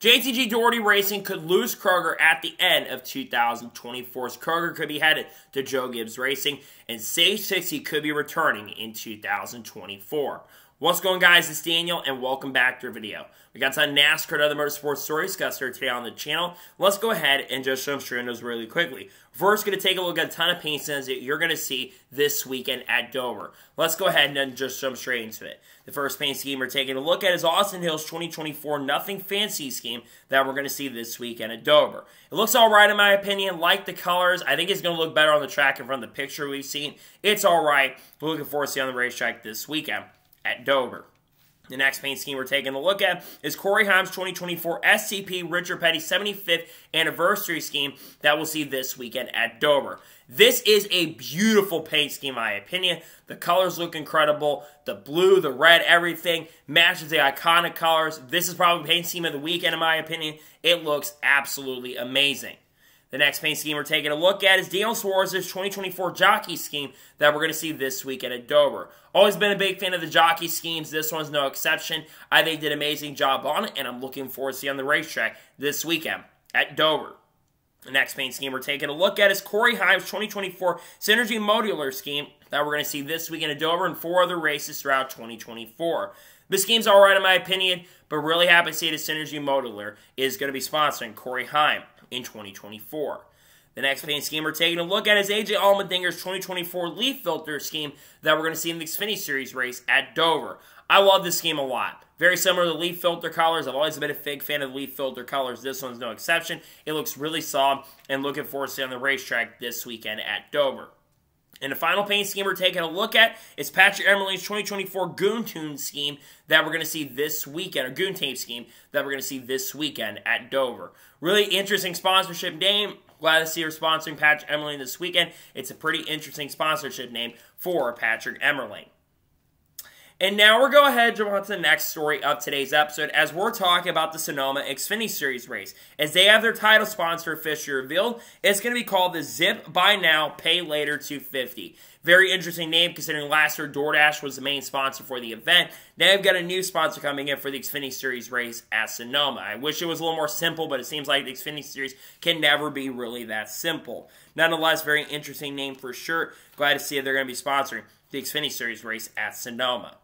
JTG Daugherty Racing could lose Kroger at the end of 2024. Kroger could be headed to Joe Gibbs Racing, and Sage 60 could be returning in 2024. What's going on, guys? It's Daniel, and welcome back to our video. We got some NASCAR and other motorsports stories discussed here today on the channel. Let's go ahead and just show them those really quickly. First, going to take a look at a ton of paint skins that you're going to see this weekend at Dover. Let's go ahead and just jump straight into it. The first paint scheme we're taking a look at is Austin Hill's 2024 Nothing Fancy scheme that we're going to see this weekend at Dover. It looks alright in my opinion. Like the colors. I think it's going to look better on the track in front of the picture we've seen. It's alright. We're looking forward to seeing on the racetrack this weekend at Dover. The next paint scheme we're taking a look at is Corey Heim's 2024 SCP Richard Petty 75th Anniversary scheme that we'll see this weekend at Dover. This is a beautiful paint scheme, in my opinion. The colors look incredible. The blue, the red, everything matches the iconic colors. This is probably paint scheme of the weekend, in my opinion. It looks absolutely amazing. The next paint scheme we're taking a look at is Daniel Suarez's 2024 jockey scheme that we're going to see this weekend at Dover. Always been a big fan of the jockey schemes. This one's no exception. I think did an amazing job on it, and I'm looking forward to seeing on the racetrack this weekend at Dover. The next paint scheme we're taking a look at is Corey Heim's 2024 Synergy Modular scheme that we're going to see this weekend at Dover and 4 other races throughout 2024. The scheme's alright in my opinion, but really happy to see that Synergy Modular is going to be sponsoring Corey Heim in 2024. The next paint scheme we're taking a look at is AJ Allmendinger's 2024 Leaf Filter scheme that we're going to see in the Xfinity Series race at Dover. I love this scheme a lot. Very similar to the Leaf Filter colors. I've always been a big fan of the Leaf Filter colors. This one's no exception. It looks really solid, and looking forward to seeing on the racetrack this weekend at Dover. And the final paint scheme we're taking a look at is Patrick Emerling's 2024 Goon Tune scheme that we're going to see this weekend, or Goon Tape scheme that we're going to see this weekend at Dover. Really interesting sponsorship name. Glad to see her sponsoring Patrick Emerling this weekend. It's a pretty interesting sponsorship name for Patrick Emerling. And now we're going to go ahead and jump on to the next story of today's episode as we're talking about the Sonoma Xfinity Series race. As they have their title sponsor officially revealed, it's going to be called the Zip Buy Now, Pay Later 250. Very interesting name considering last year DoorDash was the main sponsor for the event. Now they've got a new sponsor coming in for the Xfinity Series race at Sonoma. I wish it was a little more simple, but it seems like the Xfinity Series can never be really that simple. Nonetheless, very interesting name for sure. Glad to see that they're going to be sponsoring the Xfinity Series race at Sonoma.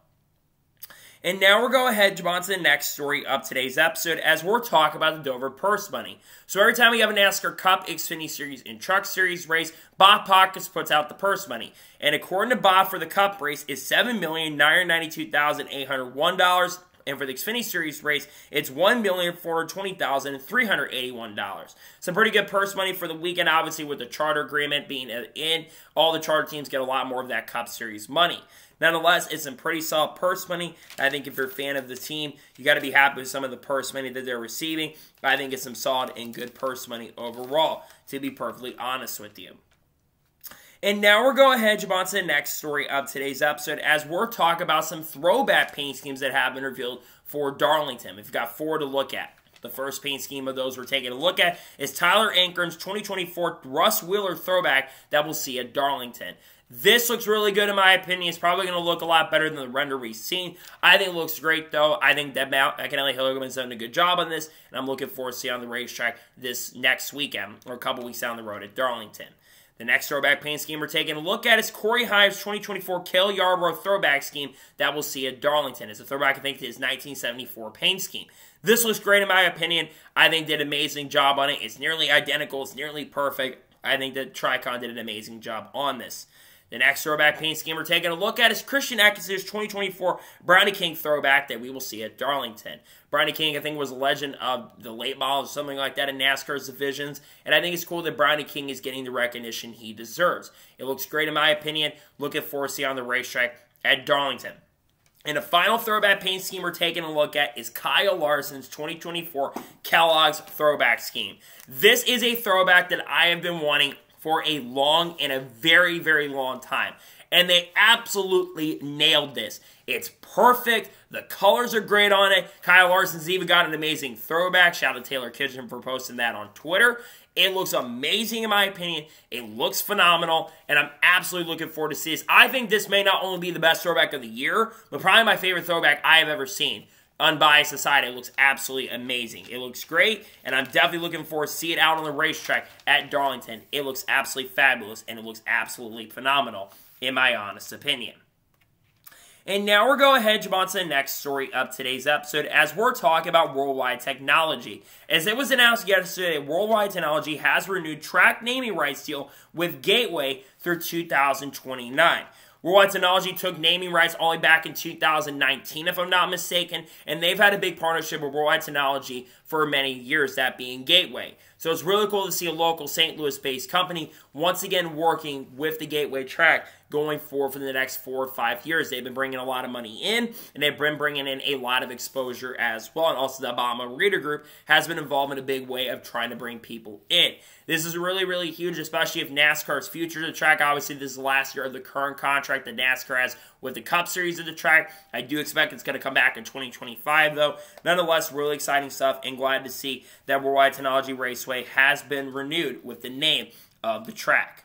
And now we're going ahead and jump on to the next story of today's episode as we're talking about the Dover purse money. So every time we have a NASCAR Cup, Xfinity Series, and Truck Series race, Bob Pockets puts out the purse money. And according to Bob, for the Cup race, is $7,992,801. And for the Xfinity Series race, it's $1,420,381. Some pretty good purse money for the weekend, obviously, with the charter agreement being in. All the charter teams get a lot more of that Cup Series money. Nonetheless, it's some pretty solid purse money. I think if you're a fan of the team, you got to be happy with some of the purse money that they're receiving. I think it's some solid and good purse money overall, to be perfectly honest with you. And now we're going ahead and jump on to the next story of today's episode as we're talking about some throwback paint schemes that have been revealed for Darlington. We've got 4 to look at. The first paint scheme of those we're taking a look at is Tyler Ankern's 2024 Russ Wheeler throwback that we'll see at Darlington. This looks really good in my opinion. It's probably going to look a lot better than the render we've seen. I think it looks great though. I think that McAnally Hilligan's done a good job on this, and I'm looking forward to seeing on the racetrack this next weekend or a couple weeks down the road at Darlington. The next throwback paint scheme we're taking a look at is Corey Heim's 2024 Cale Yarborough throwback scheme that we'll see at Darlington. It's a throwback, I think, to his 1974 paint scheme. This looks great in my opinion. I think did an amazing job on it. It's nearly identical. It's nearly perfect. I think that Tricon did an amazing job on this. The next throwback paint scheme we're taking a look at is Christian Eckes' 2024 Brownie King throwback that we will see at Darlington. Brownie King, I think, was a legend of the late model or something like that in NASCAR's divisions, and I think it's cool that Brownie King is getting the recognition he deserves. It looks great in my opinion. Looking forward to seeing on the racetrack at Darlington. And the final throwback paint scheme we're taking a look at is Kyle Larson's 2024 Kellogg's throwback scheme. This is a throwback that I have been wanting for a long and a very, very long time. And they absolutely nailed this. It's perfect. The colors are great on it. Kyle Larson's even got an amazing throwback. Shout out to Taylor Kitchen for posting that on Twitter. It looks amazing in my opinion. It looks phenomenal. And I'm absolutely looking forward to see this. I think this may not only be the best throwback of the year, but probably my favorite throwback I have ever seen. unbiased aside, it looks absolutely amazing. It looks great, and I'm definitely looking forward to see it out on the racetrack at Darlington. It looks absolutely fabulous, and it looks absolutely phenomenal, in my honest opinion. And now we're going ahead and jump on to the next story of today's episode as we're talking about Worldwide Technology. As it was announced yesterday, Worldwide Technology has renewed track naming rights deal with Gateway through 2029. Worldwide Technology took naming rights only back in 2019, if I'm not mistaken, and they've had a big partnership with Worldwide Technology for many years, that being Gateway. So it's really cool to see a local St. Louis-based company once again working with the Gateway track going forward for the next 4 or 5 years. They've been bringing a lot of money in, and they've been bringing in a lot of exposure as well. And also the Obama Reader Group has been involved in a big way of trying to bring people in. This is really, really huge, especially if NASCAR's future of the track. Obviously, this is the last year of the current contract that NASCAR has with the Cup Series of the track. I do expect it's going to come back in 2025, though. Nonetheless, really exciting stuff, and glad to see that Worldwide Technology Raceway has been renewed with the name of the track.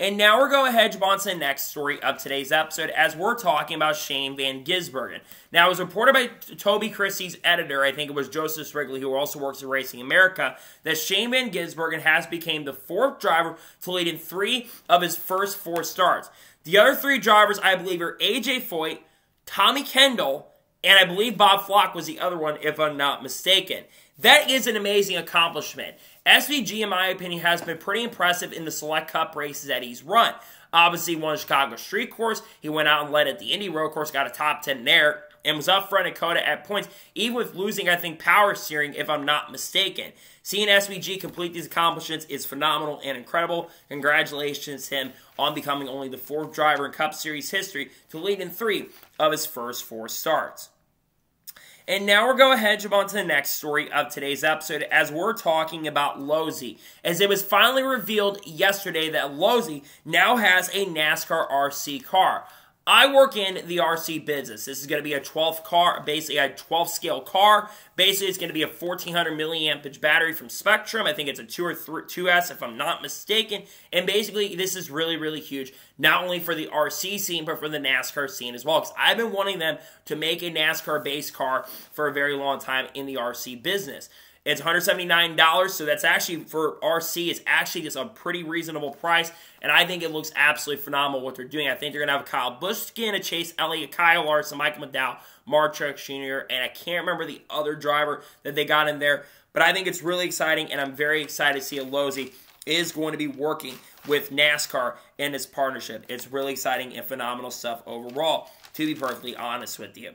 And now we're going ahead and jump on to the next story of today's episode as we're talking about Shane Van Gisbergen. Now, it was reported by Toby Christie's editor, I think it was Joseph Strigley, who also works at Racing America, that Shane Van Gisbergen has become the 4th driver to lead in 3 of his first 4 starts. The other 3 drivers, I believe, are AJ Foyt, Tommy Kendall, and I believe Bob Flock was the other one, if I'm not mistaken. That is an amazing accomplishment. SVG, in my opinion, has been pretty impressive in the Select Cup races that he's run. Obviously, he won the Chicago Street Course. He went out and led at the Indy Road Course, got a top 10 there, and was up front at COTA at points, even with losing, I think, power steering, if I'm not mistaken. Seeing SVG complete these accomplishments is phenomenal and incredible. Congratulations to him on becoming only the 4th driver in Cup Series history to lead in 3 of his first 4 starts. And now we're going ahead and jump on to the next story of today's episode as we're talking about Losi. As it was finally revealed yesterday that Losi now has a NASCAR RC car. I work in the RC business. This is going to be a 12 car, basically a 12 scale car. Basically, it's going to be a 1400 milliampage battery from Spectrum. I think it's a 2 or 2S if I'm not mistaken. And basically, this is really, really huge, not only for the RC scene, but for the NASCAR scene as well. Because I've been wanting them to make a NASCAR-based car for a very long time in the RC business. It's $179, so that's actually, for RC, it's actually just a pretty reasonable price, and I think it looks absolutely phenomenal what they're doing. I think they're going to have Kyle Busch skin, a Chase Elliott, Kyle Larson, Michael McDowell, Mark Truex Jr., and I can't remember the other driver that they got in there, but I think it's really exciting, and I'm very excited to see Losi is going to be working with NASCAR in this partnership. It's really exciting and phenomenal stuff overall, to be perfectly honest with you.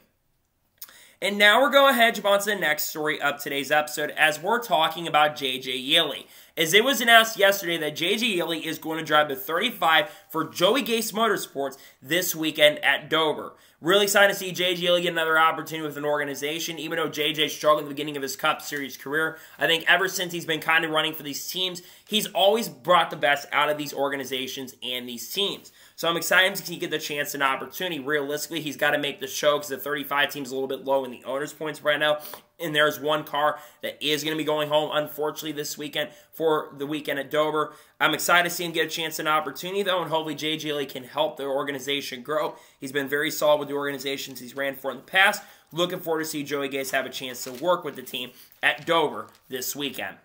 And now we're going ahead and jump on to the next story of today's episode as we're talking about JJ Yeley. As it was announced yesterday that JJ Yeley is going to drive the 35 for Joey Gase Motorsports this weekend at Dover. Really excited to see JJ Yeley get another opportunity with an organization, even though JJ struggled at the beginning of his Cup Series career. I think ever since he's been kind of running for these teams, he's always brought the best out of these organizations and these teams. So I'm excited to get the chance and opportunity. Realistically, he's got to make the show because the 35 team is a little bit low in the owner's points right now. And there's one car that is going to be going home, unfortunately, this weekend for the weekend at Dover. I'm excited to see him get a chance and opportunity, though, and hopefully JJ Yeley can help the organization grow. He's been very solid with the organizations he's ran for in the past. Looking forward to see Joey Gase have a chance to work with the team at Dover this weekend.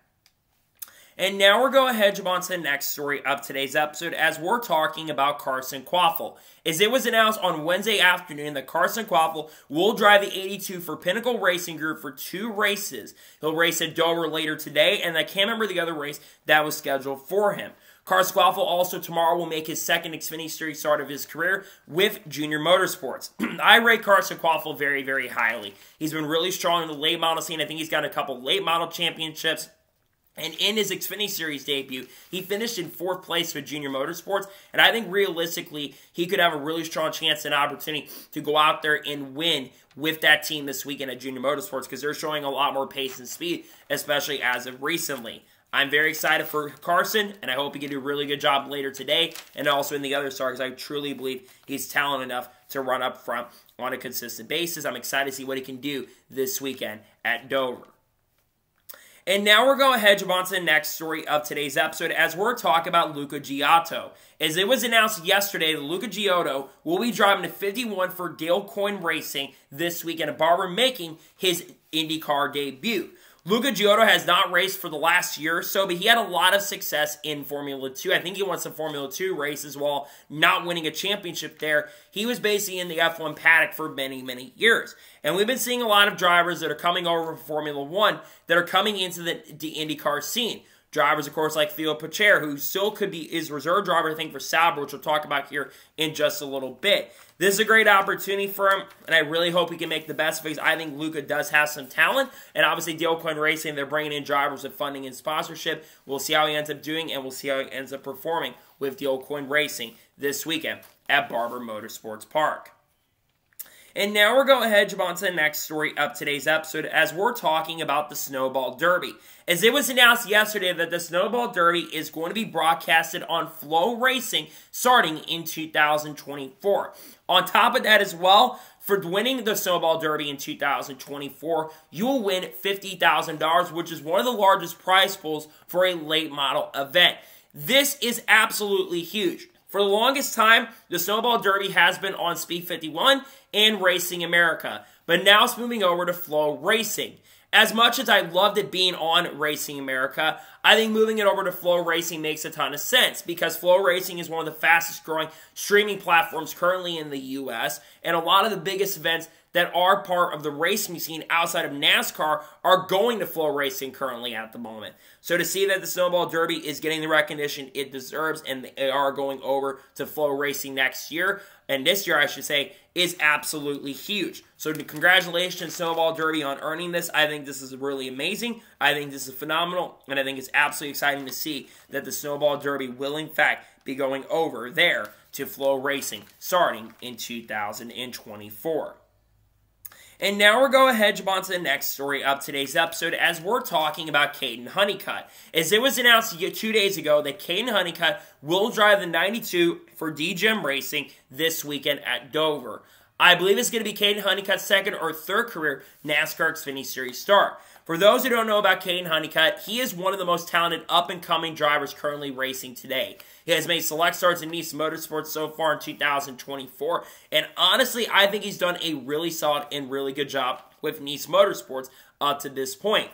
And now we're going ahead and jump on to the next story of today's episode as we're talking about Carson Quaffle. As it was announced on Wednesday afternoon that Carson Quaffle will drive the 82 for Pinnacle Racing Group for 2 races. He'll race at Dover later today, and I can't remember the other race that was scheduled for him. Carson Quaffle also tomorrow will make his 2nd Xfinity Series start of his career with Junior Motorsports. I rate Carson Quaffle very, very highly. He's been really strong in the late model scene. I think he's got a couple late model championships. And in his Xfinity Series debut, he finished in 4th place with Junior Motorsports. And I think realistically, he could have a really strong chance and opportunity to go out there and win with that team this weekend at Junior Motorsports because they're showing a lot more pace and speed, especially as of recently. I'm very excited for Carson, and I hope he can do a really good job later today and also in the other stars. I truly believe he's talented enough to run up front on a consistent basis. I'm excited to see what he can do this weekend at Dover. And now we're going ahead and jump on to the next story of today's episode as we're talking about Luca Goretti. As it was announced yesterday that Luca Goretti will be driving to 51 for JTG Coin Racing this weekend, a Barber making his IndyCar debut. Luca Goretti has not raced for the last year or so, but he had a lot of success in Formula 2. I think he won some Formula 2 races while not winning a championship there. He was basically in the F1 paddock for many, many years. And we've been seeing a lot of drivers that are coming over from Formula 1 that are coming into the IndyCar scene. Drivers, of course, like Theo Pacher, who still could be his reserve driver, I think, for Sauber, which we'll talk about here in just a little bit. This is a great opportunity for him, and I really hope he can make the best of it. I think Luca does have some talent, and obviously JTG Coin Racing, they're bringing in drivers with funding and sponsorship. We'll see how he ends up doing, and we'll see how he ends up performing with JTG Coin Racing this weekend at Barber Motorsports Park. And now we're going ahead and jump on to the next story of today's episode as we're talking about the Snowball Derby. As it was announced yesterday that the Snowball Derby is going to be broadcasted on Flow Racing starting in 2024. On top of that as well, for winning the Snowball Derby in 2024, you will win $50,000, which is one of the largest prize pools for a late model event. This is absolutely huge. For the longest time, the Snowball Derby has been on Speed 51 and Racing America, but now it's moving over to Flow Racing. As much as I loved it being on Racing America, I think moving it over to Flow Racing makes a ton of sense because Flow Racing is one of the fastest growing streaming platforms currently in the U.S., and a lot of the biggest events that are part of the racing scene outside of NASCAR are going to Flow Racing currently at the moment. So to see that the Snowball Derby is getting the recognition it deserves and they are going over to Flow Racing next year, and this year I should say, is absolutely huge. So congratulations Snowball Derby on earning this. I think this is really amazing. I think this is phenomenal, and I think it's absolutely exciting to see that the Snowball Derby will in fact be going over there to Flow Racing starting in 2024. And now we're going ahead and jump on to the next story of today's episode as we're talking about Kaden Honeycut. As it was announced 2 days ago that Kaden Honeycut will drive the 92 for DGM Racing this weekend at Dover. I believe it's going to be Kaden Honeycut's second or third career NASCAR Xfinity Series start. For those who don't know about Kaden Honeycut, he is one of the most talented up-and-coming drivers currently racing today. He has made select starts in Nice Motorsports so far in 2024, and honestly, I think he's done a really solid and really good job with Nice Motorsports up to this point.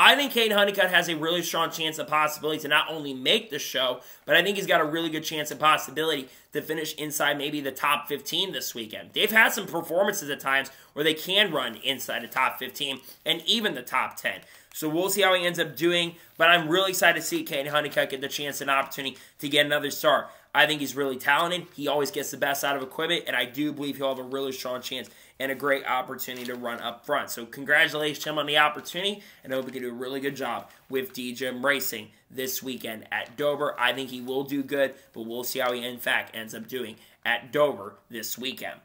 I think Kaden Honeycut has a really strong chance of possibility to not only make the show, but I think he's got a really good chance of possibility to finish inside maybe the top 15 this weekend. They've had some performances at times where they can run inside the top 15 and even the top 10. So we'll see how he ends up doing, but I'm really excited to see Kaden Honeycut get the chance and opportunity to get another start. I think he's really talented. He always gets the best out of equipment, and I do believe he'll have a really strong chance and a great opportunity to run up front. So congratulations to him on the opportunity, and I hope he can do a really good job with DGM Racing this weekend at Dover. I think he will do good, but we'll see how he in fact ends up doing at Dover this weekend.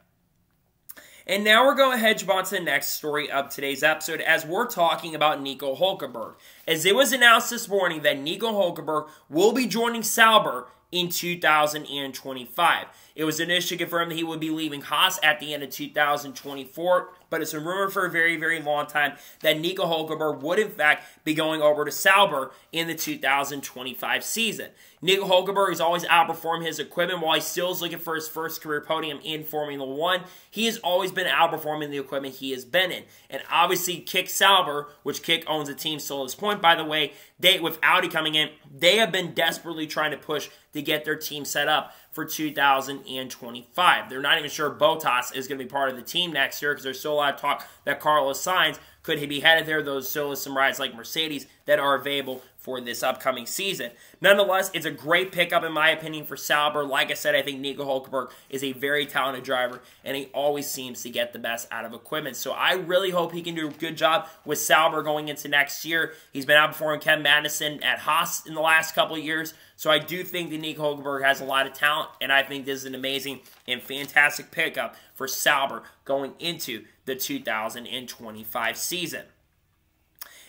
And now we're going ahead and jump on to the next story of today's episode as we're talking about Nico Hulkenberg. As it was announced this morning that Nico Hulkenberg will be joining Sauber in 2025. It was initially confirmed that he would be leaving Haas at the end of 2024, but it's been rumored for a very, very long time that Nico Hulkenberg would in fact be going over to Sauber in the 2025 season. Nico Hulkenberg has always outperformed his equipment while he still is looking for his first career podium in Formula 1. He has always been outperforming the equipment he has been in. And obviously Kick Sauber, which Kick owns a team still at this point, by the way, with Audi coming in, they have been desperately trying to push to get their team set up for 2025. They're not even sure Bottas is going to be part of the team next year because there's still a lot of talk that Carlos Sainz could he be headed there. Those still are some rides like Mercedes that are available for this upcoming season. Nonetheless, it's a great pickup in my opinion for Sauber. Like I said, I think Nico Hulkenberg is a very talented driver, and he always seems to get the best out of equipment. So I really hope he can do a good job with Sauber going into next year. He's been outperforming Ken Madison at Haas in the last couple of years. So I do think that Nico Hulkenberg has a lot of talent, and I think this is an amazing and fantastic pickup for Sauber going into the 2025 season.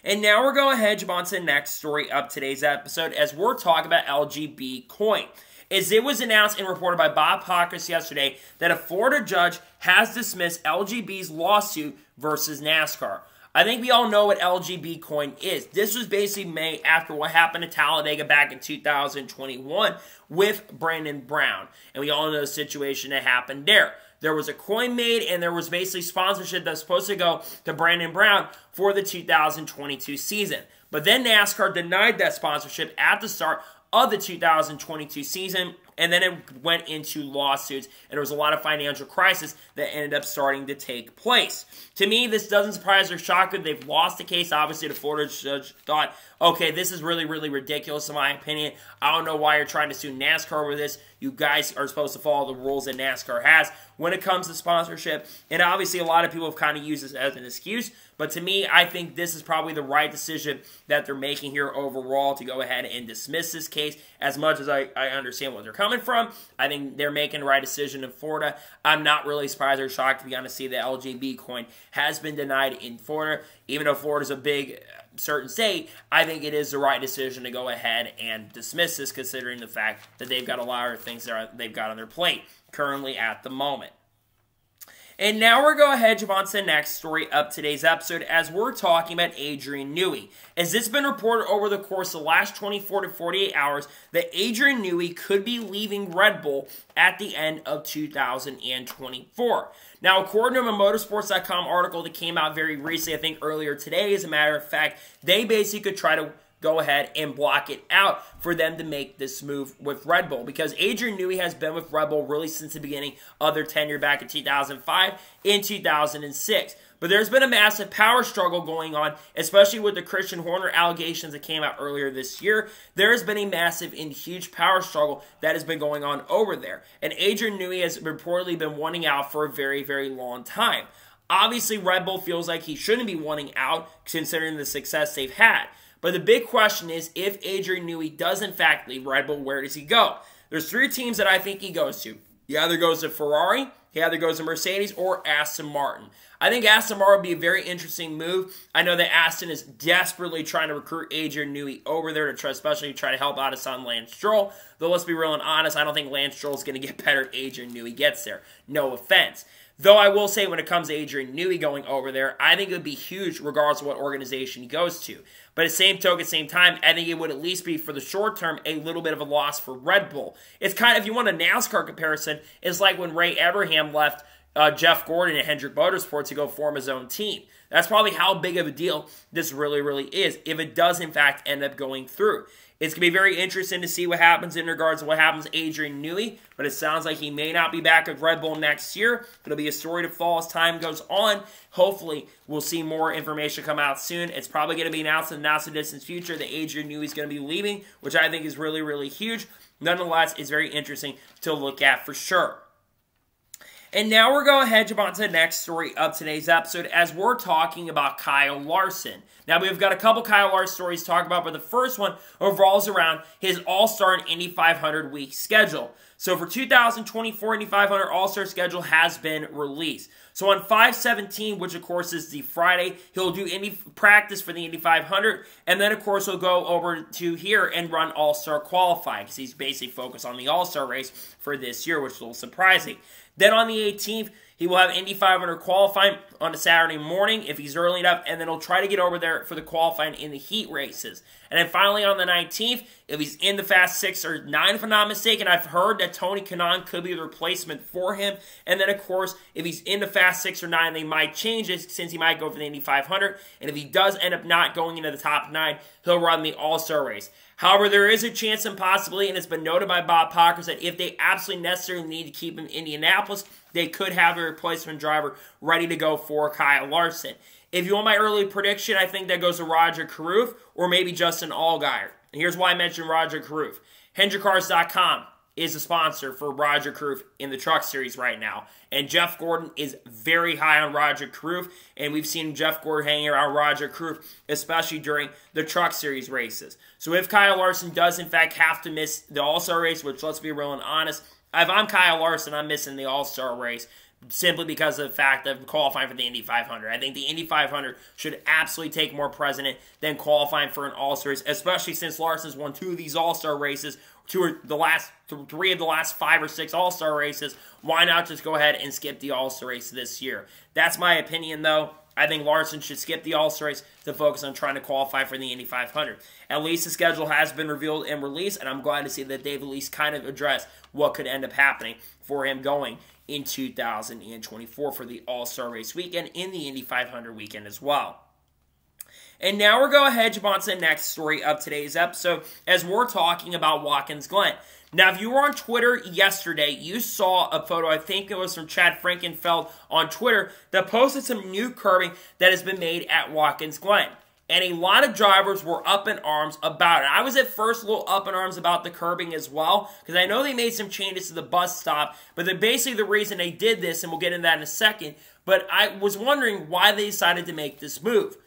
And now we're going ahead and jump on to the next story of today's episode as we're talking about LGB Coin. As it was announced and reported by Bob Pockrass yesterday that a Florida judge has dismissed LGB's lawsuit versus NASCAR. I think we all know what LGB Coin is. This was basically made after what happened to Talladega back in 2021 with Brandon Brown. And we all know the situation that happened there. There was a coin made, and there was basically sponsorship that was supposed to go to Brandon Brown for the 2022 season. But then NASCAR denied that sponsorship at the start of the 2022 season, and then it went into lawsuits, and there was a lot of financial crisis that ended up starting to take place. To me, this doesn't surprise or shock them. They've lost the case. Obviously, the Florida judge thought, okay, this is really, really ridiculous in my opinion. I don't know why you're trying to sue NASCAR over this. You guys are supposed to follow the rules that NASCAR has when it comes to sponsorship. And obviously, a lot of people have kind of used this as an excuse. But to me, I think this is probably the right decision that they're making here overall to go ahead and dismiss this case. As much as I understand where they're coming from, I think they're making the right decision in Florida. I'm not really surprised or shocked to be honest to see that LGB Coin has been denied in Florida. Even though Florida's a big certain state, I think it is the right decision to go ahead and dismiss this, considering the fact that they've got a lot of things that they've got on their plate currently at the moment. And now we're going to head on to the next story of today's episode as we're talking about Adrian Newey. As it's been reported over the course of the last 24 to 48 hours that Adrian Newey could be leaving Red Bull at the end of 2024. Now, according to a motorsports.com article that came out very recently, I think earlier today, as a matter of fact, they basically could try to go ahead and block it out for them to make this move with Red Bull, because Adrian Newey has been with Red Bull really since the beginning of their tenure back in 2005 and 2006. But there's been a massive power struggle going on, especially with the Christian Horner allegations that came out earlier this year. There has been a massive and huge power struggle that has been going on over there. And Adrian Newey has reportedly been wanting out for a very, very long time. Obviously, Red Bull feels like he shouldn't be wanting out considering the success they've had. But the big question is, if Adrian Newey does in fact leave Red Bull, where does he go? There's three teams that I think he goes to. He either goes to Ferrari, he either goes to Mercedes, or Aston Martin. I think Aston Martin would be a very interesting move. I know that Aston is desperately trying to recruit Adrian Newey over there to try, especially try to help out his son Lance Stroll. Though let's be real and honest, I don't think Lance Stroll is going to get better if Adrian Newey gets there. No offense. Though I will say when it comes to Adrian Newey going over there, I think it would be huge regardless of what organization he goes to. But at the same token, same time, I think it would at least be for the short term a little bit of a loss for Red Bull. It's kind of, if you want a NASCAR comparison, it's like when Ray Abraham left Jeff Gordon at Hendrick Motorsports to go form his own team. That's probably how big of a deal this really, really is, if it does in fact end up going through. It's going to be very interesting to see what happens in regards to what happens to Adrian Newey, but it sounds like he may not be back at Red Bull next year. It'll be a story to follow as time goes on. Hopefully, we'll see more information come out soon. It's probably going to be announced in the not-so-distant future that Adrian Newey is going to be leaving, which I think is really, really huge. Nonetheless, it's very interesting to look at for sure. And now we're going to head on to the next story of today's episode as we're talking about Kyle Larson. Now, we've got a couple Kyle Larson stories to talk about, but the first one revolves around his All-Star and Indy 500 week schedule. So for 2024, Indy 500 All-Star schedule has been released. So on 5/17, which of course is the Friday, he'll do Indy practice for the Indy 500, and then of course he'll go over to here and run All-Star qualifying, because he's basically focused on the All-Star race for this year, which is a little surprising. Then on the 18th, he will have Indy 500 qualifying on a Saturday morning if he's early enough, and then he'll try to get over there for the qualifying in the heat races. And then finally on the 19th, if he's in the Fast 6 or 9, if I'm not mistaken, I've heard that Tony Kanaan could be the replacement for him. And then, of course, if he's in the Fast 6 or 9, they might change it since he might go for the Indy 500. And if he does end up not going into the top 9, he'll run the All-Star race. However, there is a chance and possibility, and it's been noted by Bob Pockers, that if they absolutely necessarily need to keep him in Indianapolis, they could have a replacement driver ready to go for Kyle Larson. If you want my early prediction, I think that goes to Roger Carruth or maybe Justin Allgaier. And here's why I mentioned Roger Carruth. HendrickCars.com is a sponsor for Roger Carruth in the Truck Series right now. And Jeff Gordon is very high on Roger Carruth, and we've seen Jeff Gordon hanging around Roger Carruth, especially during the Truck Series races. So if Kyle Larson does in fact have to miss the All-Star race, which let's be real and honest, if I'm Kyle Larson, I'm missing the All-Star race simply because of the fact of qualifying for the Indy 500. I think the Indy 500 should absolutely take more precedent than qualifying for an All-Star race, especially since Larson's won 2 of these All-Star races, 3 of the last 5 or 6 All-Star races. Why not just go ahead and skip the All-Star race this year? That's my opinion, though. I think Larson should skip the All-Star race to focus on trying to qualify for the Indy 500. At least the schedule has been revealed and released, and I'm glad to see that they've at least kind of addressed what could end up happening for him going in 2024 for the All-Star race weekend in the Indy 500 weekend as well. And now we're going to head on to the next story of today's episode as we're talking about Watkins Glen. Now, if you were on Twitter yesterday, you saw a photo, I think it was from Chad Frankenfeld on Twitter, that posted some new curbing that has been made at Watkins Glen. And a lot of drivers were up in arms about it. I was at first a little up in arms about the curbing as well, because I know they made some changes to the bus stop, but basically the reason they did this, and we'll get into that in a second, but I was wondering why they decided to make this move.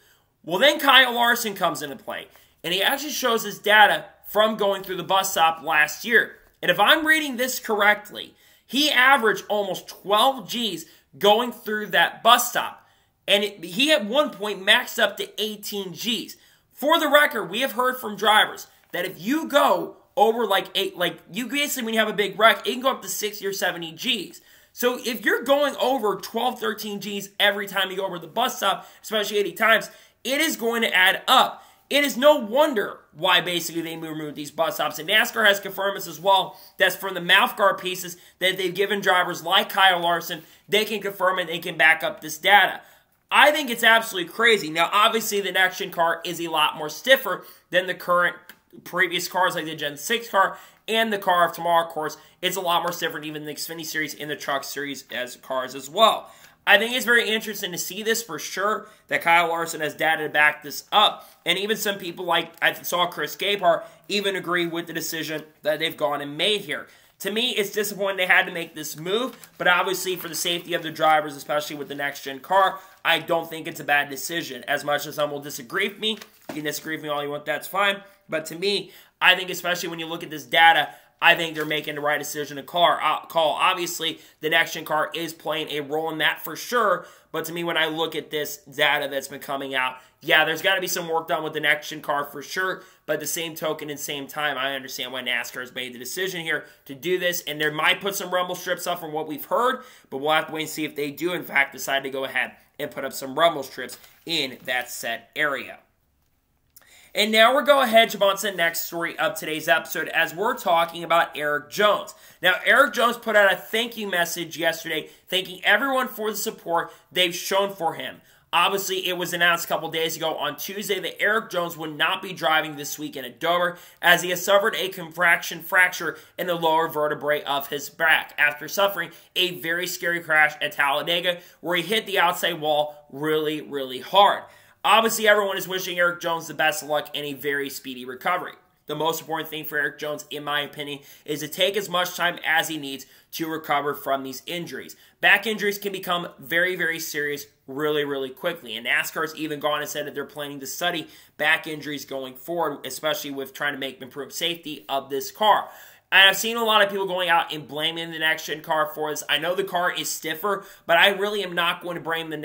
Well, then Kyle Larson comes into play, and he actually shows his data from going through the bus stop last year. And if I'm reading this correctly, he averaged almost 12 Gs going through that bus stop. And he at one point maxed up to 18 Gs. For the record, we have heard from drivers that if you go over you basically when you have a big wreck, it can go up to 60 or 70 Gs. So if you're going over 12, 13 Gs every time you go over the bus stop, especially 80 times, it is going to add up. It is no wonder why basically they removed these bus stops. And NASCAR has confirmed this as well. That's from the mouthguard pieces that they've given drivers like Kyle Larson. They can confirm it. They can back up this data. I think it's absolutely crazy. Now, obviously, the next-gen car is a lot more stiffer than the current previous cars, like the Gen 6 car and the car of tomorrow, of course. It's a lot more stiffer than even the Xfinity Series and the Truck Series as cars as well. I think it's very interesting to see this for sure, that Kyle Larson has data to back this up. And even some people like, I saw Chris Gabehart even agree with the decision that they've gone and made here. To me, it's disappointing they had to make this move, but obviously for the safety of the drivers, especially with the next-gen car, I don't think it's a bad decision. As much as some will disagree with me, you can disagree with me all you want, that's fine. But to me, I think especially when you look at this data, I think they're making the right decision to call. Obviously, the next-gen car is playing a role in that for sure, but to me, when I look at this data that's been coming out, yeah, there's got to be some work done with the next-gen car for sure, but at the same token and same time, I understand why NASCAR has made the decision here to do this, and they might put some rumble strips up from what we've heard, but we'll have to wait and see if they do, in fact, decide to go ahead and put up some rumble strips in that set area. And now we're going ahead to the next story of today's episode as we're talking about Erik Jones. Now, Erik Jones put out a thank you message yesterday thanking everyone for the support they've shown for him. Obviously, it was announced a couple days ago on Tuesday that Erik Jones would not be driving this weekend at Dover as he has suffered a contraction fracture in the lower vertebrae of his back after suffering a very scary crash at Talladega where he hit the outside wall really, really hard. Obviously, everyone is wishing Erik Jones the best of luck and a very speedy recovery. The most important thing for Erik Jones, in my opinion, is to take as much time as he needs to recover from these injuries. Back injuries can become very, very serious really, really quickly. And NASCAR has even gone and said that they're planning to study back injuries going forward, especially with trying to make improved safety of this car. And I've seen a lot of people going out and blaming the next-gen car for this. I know the car is stiffer, but I really am not going to blame the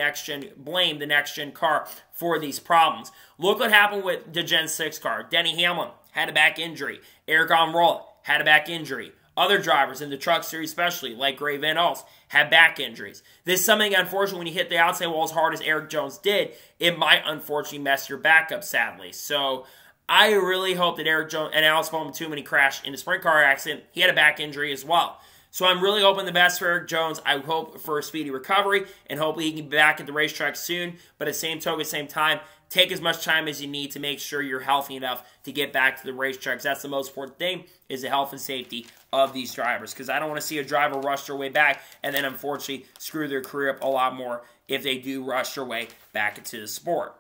next-gen car for these problems. Look what happened with the Gen 6 car. Denny Hamlin had a back injury. Eric Almirola had a back injury. Other drivers in the Truck Series especially, like Gray Van Alst, had back injuries. This is something, unfortunately, when you hit the outside wall as hard as Erik Jones did, it might, unfortunately, mess your back up, sadly. So I really hope that Erik Jones, and Alex Bowman too, when he crashed in a sprint car accident, he had a back injury as well. So I'm really hoping the best for Erik Jones. I hope for a speedy recovery, and hopefully he can be back at the racetrack soon. But at the same token, same time, take as much time as you need to make sure you're healthy enough to get back to the racetracks. That's the most important thing, is the health and safety of these drivers. Because I don't want to see a driver rush their way back and then, unfortunately, screw their career up a lot more if they do rush their way back into the sport.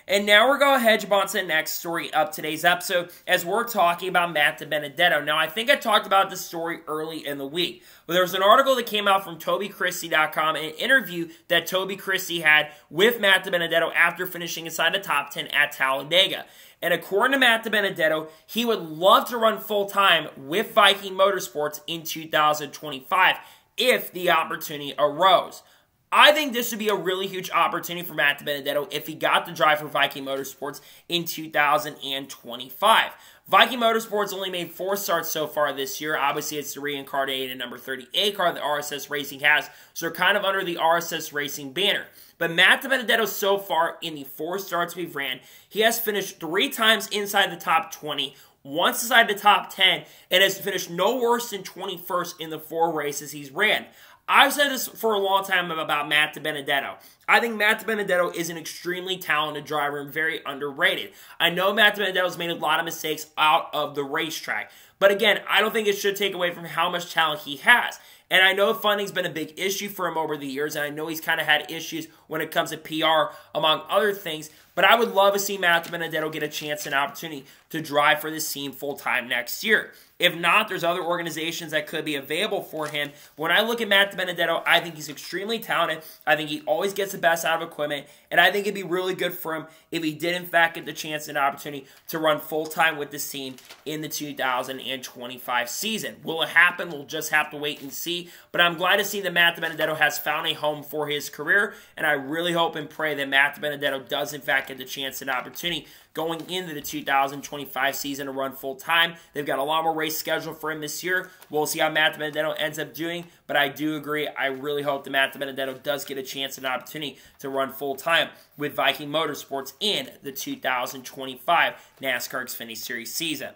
And now we're going to hedge on to the next story of today's episode as we're talking about Matt DiBenedetto. Now, I think I talked about this story early in the week. But there was an article that came out from TobyChristie.com, an interview that Toby Christie had with Matt DiBenedetto after finishing inside the top 10 at Talladega. And according to Matt DiBenedetto, he would love to run full-time with Viking Motorsports in 2025 if the opportunity arose. I think this would be a really huge opportunity for Matt DiBenedetto if he got the drive for Viking Motorsports in 2025. Viking Motorsports only made 4 starts so far this year. Obviously, it's the reincarnated number 38 car that RSS Racing has, so they're kind of under the RSS Racing banner. But Matt DiBenedetto so far in the 4 starts we've ran, he has finished 3 times inside the top 20, once inside the top 10, and has finished no worse than 21st in the 4 races he's ran. I've said this for a long time about Matt DiBenedetto. I think Matt DiBenedetto is an extremely talented driver and very underrated. I know Matt DiBenedetto's made a lot of mistakes out of the racetrack. But again, I don't think it should take away from how much talent he has. And I know funding's been a big issue for him over the years, and I know he's kind of had issues when it comes to PR, among other things. But I would love to see Matt DiBenedetto get a chance and opportunity to drive for this team full-time next year. If not, there's other organizations that could be available for him. When I look at Matt DiBenedetto, I think he's extremely talented. I think he always gets the best out of equipment. And I think it'd be really good for him if he did, in fact, get the chance and opportunity to run full-time with this team in the 2025 season. Will it happen? We'll just have to wait and see. But I'm glad to see that Matt DiBenedetto has found a home for his career. And I really hope and pray that Matt DiBenedetto does, in fact, get the chance and opportunity going into the 2025 season to run full-time. They've got a lot more race scheduled for him this year. We'll see how Matt DiBenedetto ends up doing, but I do agree. I really hope that Matt DiBenedetto does get a chance and opportunity to run full-time with Viking Motorsports in the 2025 NASCAR Xfinity Series season.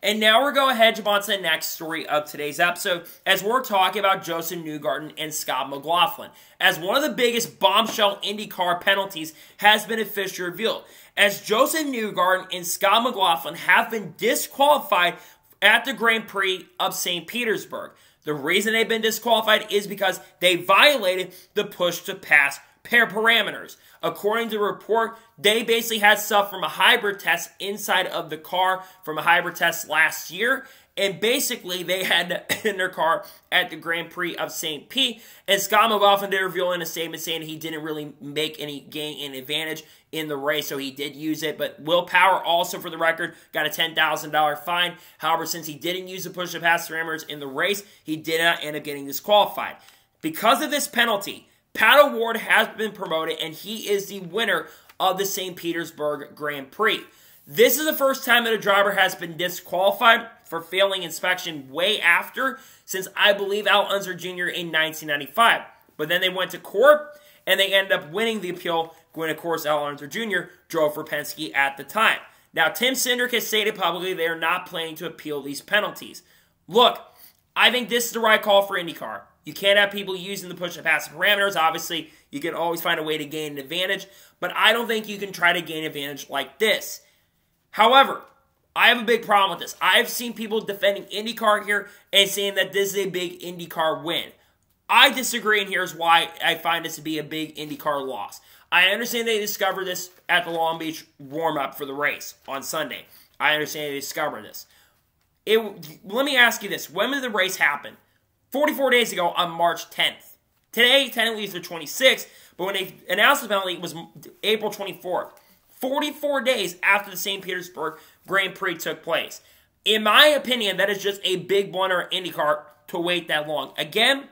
And now we're going to jump on to the next story of today's episode as we're talking about Joseph Newgarden and Scott McLaughlin, as one of the biggest bombshell IndyCar penalties has been officially revealed, as Joseph Newgarden and Scott McLaughlin have been disqualified at the Grand Prix of St. Petersburg. The reason they've been disqualified is because they violated the push-to-pass parameters. According to the report, they basically had stuff from a hybrid test inside of the car from a hybrid test last year, and basically they had in their car at the Grand Prix of St. Pete, and Scott McLaughlin did reveal in a statement saying he didn't really make any gain in advantage in the race, so he did use it. But Will Power also, for the record, got a $10,000 fine. However, since he didn't use the push-to-pass parameters in the race, he did not end up getting disqualified. Because of this penalty, Pat O'Ward has been promoted, and he is the winner of the St. Petersburg Grand Prix. This is the first time that a driver has been disqualified for failing inspection way after, since I believe Al Unser Jr. in 1995. But then they went to court, and they ended up winning the appeal when, of course, Al Unser Jr. drove for Penske at the time. Now, Tim Cindric has stated publicly they are not planning to appeal these penalties. Look, I think this is the right call for IndyCar. You can't have people using the push-to-pass parameters. Obviously, you can always find a way to gain an advantage, but I don't think you can try to gain advantage like this. However, I have a big problem with this. I've seen people defending IndyCar here and saying that this is a big IndyCar win. I disagree, and here's why I find this to be a big IndyCar loss. I understand they discovered this at the Long Beach warm-up for the race on Sunday. I understand they discovered this. Let me ask you this. When did the race happen? 44 days ago on March 10th. Today, technically, is the 26th, but when they announced the penalty, it was April 24th. 44 days after the St. Petersburg Grand Prix took place. In my opinion, that is just a big blunder in IndyCar to wait that long. Again,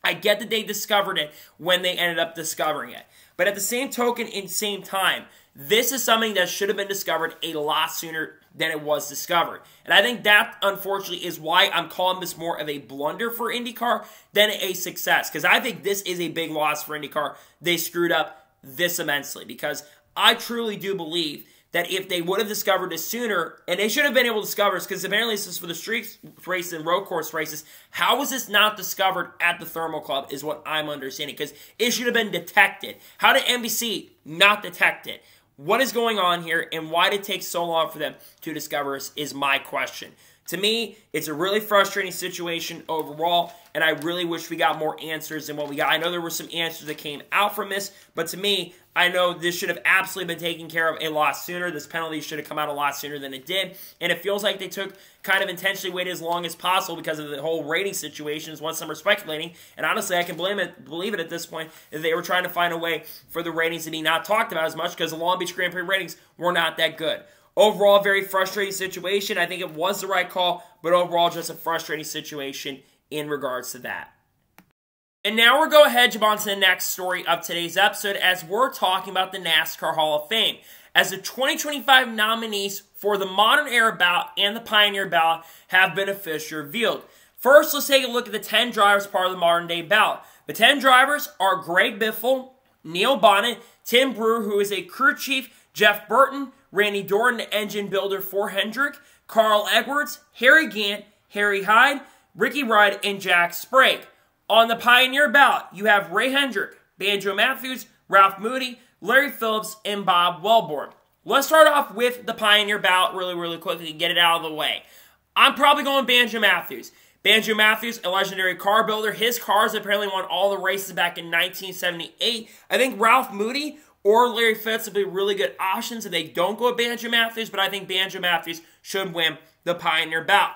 I get that they discovered it when they ended up discovering it. But at the same token, in the same time, this is something that should have been discovered a lot sooner than it was discovered. And I think that, unfortunately, is why I'm calling this more of a blunder for IndyCar than a success. Because I think this is a big loss for IndyCar. They screwed up this immensely. Because I truly do believe that if they would have discovered this sooner, and they should have been able to discover this, because apparently this is for the street races and road course races, how was this not discovered at the Thermal Club is what I'm understanding. Because it should have been detected. How did NBC not detect it? What is going on here, and why did it take so long for them to discover us is my question. To me, it's a really frustrating situation overall, and I really wish we got more answers than what we got. I know there were some answers that came out from this, but to me, I know this should have absolutely been taken care of a lot sooner. This penalty should have come out a lot sooner than it did, and it feels like they took kind of intentionally waited as long as possible because of the whole rating situations once some are speculating, and honestly, I can believe it at this point that they were trying to find a way for the ratings to be not talked about as much because the Long Beach Grand Prix ratings were not that good. Overall, very frustrating situation. I think it was the right call, but overall, just a frustrating situation in regards to that. And now we're going ahead, jump on to the next story of today's episode as we're talking about the NASCAR Hall of Fame. As the 2025 nominees for the Modern Era ballot and the Pioneer ballot have been officially revealed. First, let's take a look at the 10 drivers part of the modern day ballot. The 10 drivers are Greg Biffle, Neil Bonnet, Tim Brewer, who is a crew chief, Jeff Burton, Randy Dorton, the engine builder for Hendrick, Carl Edwards, Harry Gant, Harry Hyde, Ricky Rudd, and Jack Sprague. On the Pioneer ballot, you have Ray Hendrick, Banjo Matthews, Ralph Moody, Larry Phillips, and Bob Wellborn. Let's start off with the Pioneer ballot really quickly and get it out of the way. I'm probably going Banjo Matthews. Banjo Matthews, a legendary car builder. His cars apparently won all the races back in 1978. I think Ralph Moody or Larry Phillips would be really good options if they don't go with Banjo Matthews, but I think Banjo Matthews should win the Pioneer ballot.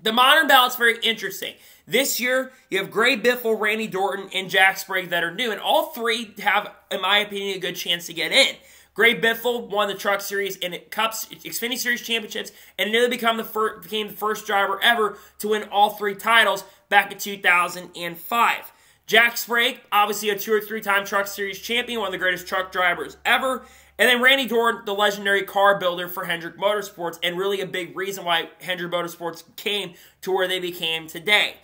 The modern ballot's very interesting. This year, you have Greg Biffle, Randy Dorton, and Jack Sprague that are new, and all three have, in my opinion, a good chance to get in. Greg Biffle won the Truck Series and Cups, Xfinity Series championships, and nearly became the first driver ever to win all three titles back in 2005. Jack Sprague, obviously a 2- or 3-time Truck Series champion, one of the greatest truck drivers ever. And then Randy Dorton, the legendary car builder for Hendrick Motorsports, and really a big reason why Hendrick Motorsports came to where they became today.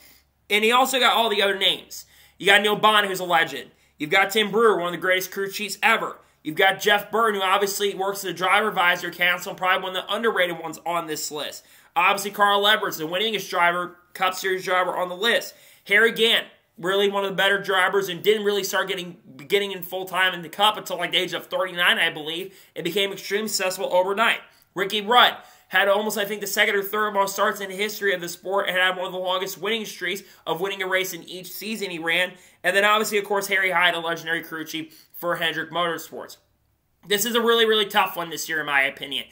And he also got all the other names. You got Neil Bonnet, who's a legend. You've got Tim Brewer, one of the greatest crew chiefs ever. You've got Jeff Burton, who obviously works at the Driver Advisory Council, and probably one of the underrated ones on this list. Obviously, Carl Edwards, the winningest driver, Cup Series driver on the list. Harry Gant, really one of the better drivers, and didn't really start getting in full time in the Cup until like the age of 39, I believe, and became extremely successful overnight. Ricky Rudd had almost, I think, the second or third most starts in the history of the sport and had one of the longest winning streaks of winning a race in each season he ran. And then obviously, of course, Harry Hyde, a legendary crew chief for Hendrick Motorsports. This is a really tough one this year, in my opinion.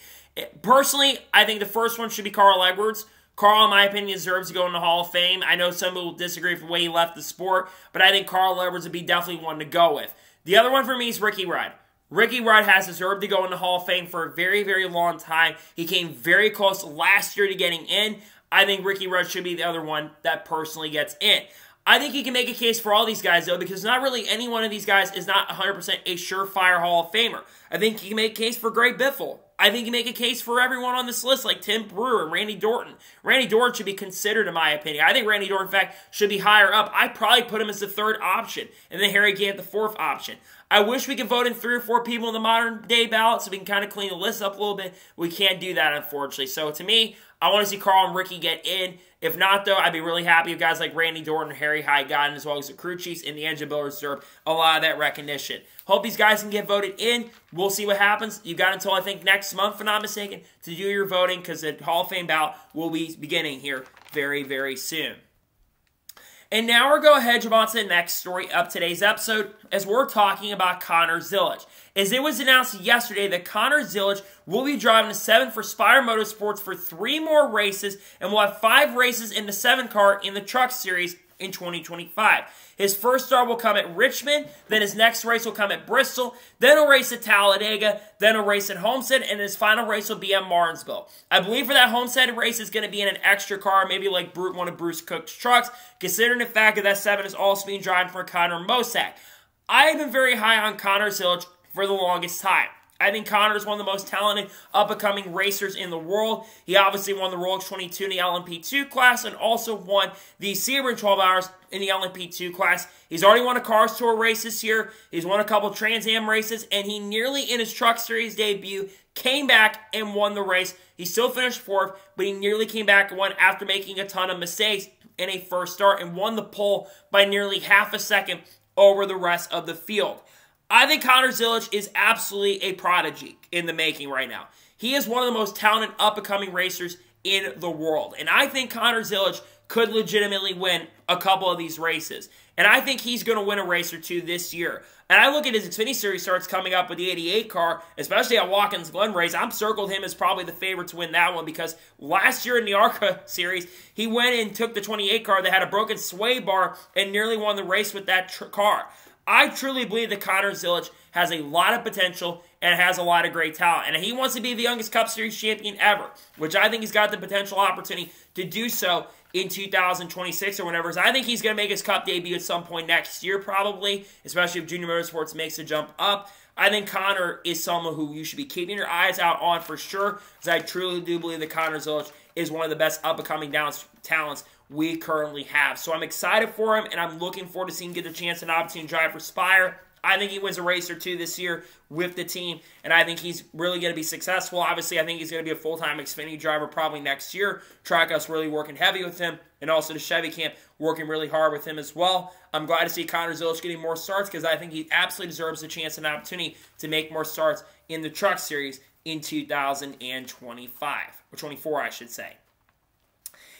Personally, I think the first one should be Carl Edwards. Carl, in my opinion, deserves to go in the Hall of Fame. I know some people disagree with the way he left the sport, but I think Carl Edwards would be definitely one to go with. The other one for me is Ricky Rudd. Ricky Rudd has deserved to go in the Hall of Fame for a very long time. He came very close last year to getting in. I think Ricky Rudd should be the other one that personally gets in. I think he can make a case for all these guys, though, because not really any one of these guys is not 100% a surefire Hall of Famer. I think he can make a case for Greg Biffle. I think he can make a case for everyone on this list, like Tim Brewer and Randy Dorton. Randy Dorton should be considered, in my opinion. I think Randy Dorton, in fact, should be higher up. I'd probably put him as the third option, and then Harry Gant the fourth option. I wish we could vote in 3 or 4 people in the modern day ballot so we can kind of clean the list up a little bit. We can't do that, unfortunately. So to me, I want to see Carl and Ricky get in. If not, though, I'd be really happy if guys like Randy Dorton and Harry Hyde got in, as well as the crew chiefs and the engine builders deserve a lot of that recognition. Hope these guys can get voted in. We'll see what happens. You've got until, I think, next month, if I'm not mistaken, to do your voting, because the Hall of Fame ballot will be beginning here very soon. And now we're going to head on to the next story of today's episode, as we're talking about Conor Zillich. As it was announced yesterday that Conor Zillich will be driving the 7 for Spire Motorsports for 3 more races, and will have 5 races in the 7 car in the Truck Series in 2025. His first start will come at Richmond, then his next race will come at Bristol, then he'll race at Talladega, then he'll race at Homestead, and his final race will be at Martinsville. I believe for that Homestead race is going to be in an extra car, maybe like one of Bruce Cook's trucks, considering the fact that 7 is also being driven for Connor Mosack. I have been very high on Conor Zillich for the longest time. I think Conor is one of the most talented up-and-coming racers in the world. He obviously won the Rolex 22 in the LMP2 class and also won the Sebring 12 Hours in the LMP2 class. He's already won a Cars Tour race this year. He's won a couple Trans Am races, and he nearly, in his Truck Series debut, came back and won the race. He still finished 4th, but he nearly came back and won after making a ton of mistakes in a first start and won the pole by nearly half a second over the rest of the field. I think Conor Zillich is absolutely a prodigy in the making right now. He is one of the most talented up-and-coming racers in the world. And I think Conor Zillich could legitimately win a couple of these races. And I think he's going to win a race or 2 this year. And I look at his Xfinity Series starts coming up with the 88 car, especially at Watkins Glen race. I'm circled him as probably the favorite to win that one because last year in the ARCA Series, he went and took the 28 car that had a broken sway bar and nearly won the race with that car. I truly believe that Conor Zillich has a lot of potential and has a lot of great talent. And he wants to be the youngest Cup Series champion ever, which I think he's got the potential opportunity to do so in 2026 or whenever. So I think he's going to make his Cup debut at some point next year probably, especially if Junior Motorsports makes a jump up. I think Conor is someone who you should be keeping your eyes out on for sure, because I truly do believe that Conor Zillich is one of the best up-and-coming talents we currently have. So I'm excited for him, and I'm looking forward to seeing him get the chance and opportunity to drive for Spire. I think he wins a race or two this year with the team, and I think he's really going to be successful. Obviously, I think he's going to be a full-time Xfinity driver probably next year. Trackhouse really working heavy with him, and also the Chevy camp working really hard with him as well. I'm glad to see Conor Zillich getting more starts because I think he absolutely deserves a chance and opportunity to make more starts in the Truck Series in 2025, or 24, I should say.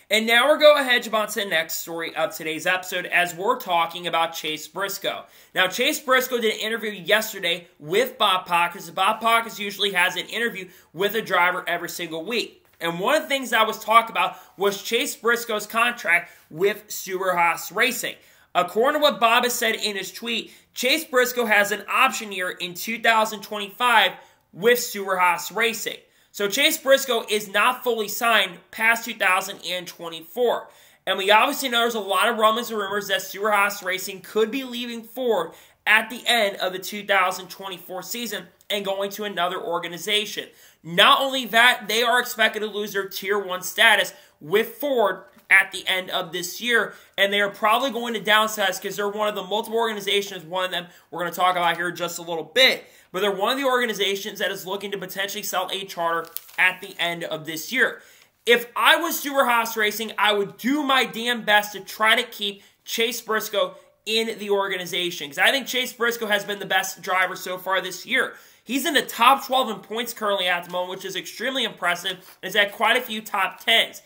And now we're going ahead to on to the next story of today's episode as we're talking about Chase Briscoe. Now, Chase Briscoe did an interview yesterday with Bob Pockrass. Bob Pockrass usually has an interview with a driver every single week. And one of the things that was talked about was Chase Briscoe's contract with Stewart-Haas Racing. According to what Bob has said in his tweet, Chase Briscoe has an option year in 2025 with Stewart-Haas Racing. So Chase Briscoe is not fully signed past 2024. And we obviously know there's a lot of rumors and rumors that Stewart-Haas Racing could be leaving Ford at the end of the 2024 season and going to another organization. Not only that, they are expected to lose their Tier 1 status with Ford at the end of this year, and they are probably going to downsize because they're one of the multiple organizations, one of them we're going to talk about here in just a little bit, but they're one of the organizations that is looking to potentially sell a charter at the end of this year. If I was Stewart-Haas Racing, I would do my damn best to try to keep Chase Briscoe in the organization, because I think Chase Briscoe has been the best driver so far this year. He's in the top 12 in points currently at the moment, which is extremely impressive, and has had quite a few top 10s.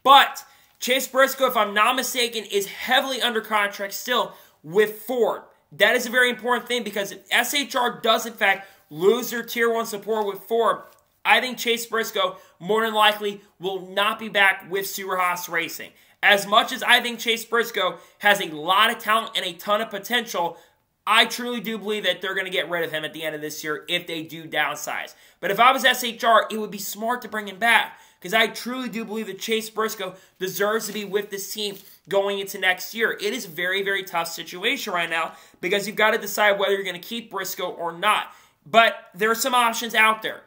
But Chase Briscoe, if I'm not mistaken, is heavily under contract still with Ford. That is a very important thing because if SHR does, in fact, lose their Tier 1 support with Ford, I think Chase Briscoe more than likely will not be back with Stewart-Haas Racing. As much as I think Chase Briscoe has a lot of talent and a ton of potential, I truly do believe that they're going to get rid of him at the end of this year if they do downsize. But if I was SHR, it would be smart to bring him back, because I truly do believe that Chase Briscoe deserves to be with this team going into next year. It is a very, very tough situation right now because you've got to decide whether you're going to keep Briscoe or not. But there are some options out there.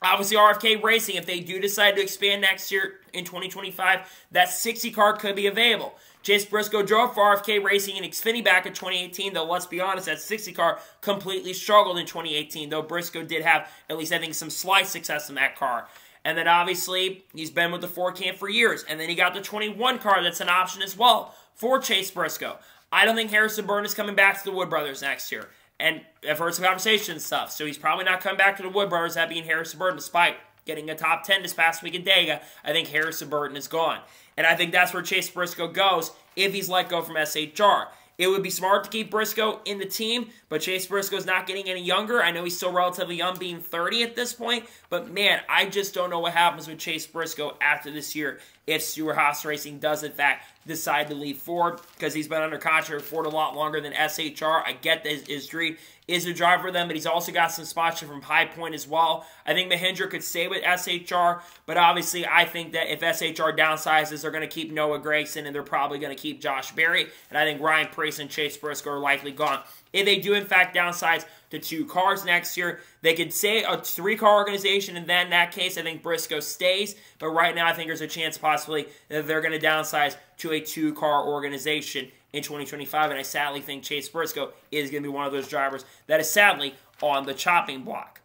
Obviously, RFK Racing, if they do decide to expand next year in 2025, that 60 car could be available. Chase Briscoe drove for RFK Racing in Xfinity back in 2018, though let's be honest, that 60 car completely struggled in 2018, though Briscoe did have, at least I think, some slight success in that car. And then obviously, he's been with the Ford camp for years. And then he got the 21 car that's an option as well for Chase Briscoe. I don't think Harrison Burton is coming back to the Wood Brothers next year. And I've heard some conversation and stuff, so he's probably not coming back to the Wood Brothers, that being Harrison Burton, despite getting a top 10 this past week at Dega. I think Harrison Burton is gone. And I think that's where Chase Briscoe goes if he's let go from SHR. It would be smart to keep Briscoe in the team, but Chase Briscoe's not getting any younger. I know he's still relatively young, being 30 at this point, but man, I just don't know what happens with Chase Briscoe after this year if Stewart-Haas Racing does, in fact, decide to leave Ford, because he's been under contract with Ford a lot longer than SHR. I get that his dream is to drive for them, but he's also got some sponsorship from High Point as well. I think Mahindra could stay with SHR, but obviously I think that if SHR downsizes, they're going to keep Noah Gragson, and they're probably going to keep Josh Berry, and I think Ryan Preece and Chase Briscoe are likely gone. If they do, in fact, downsize to 2 cars next year, they could say a 3-car organization, and then in that case, I think Briscoe stays. But right now, I think there's a chance possibly that they're going to downsize to a 2-car organization in 2025, and I sadly think Chase Briscoe is going to be one of those drivers that is sadly on the chopping block.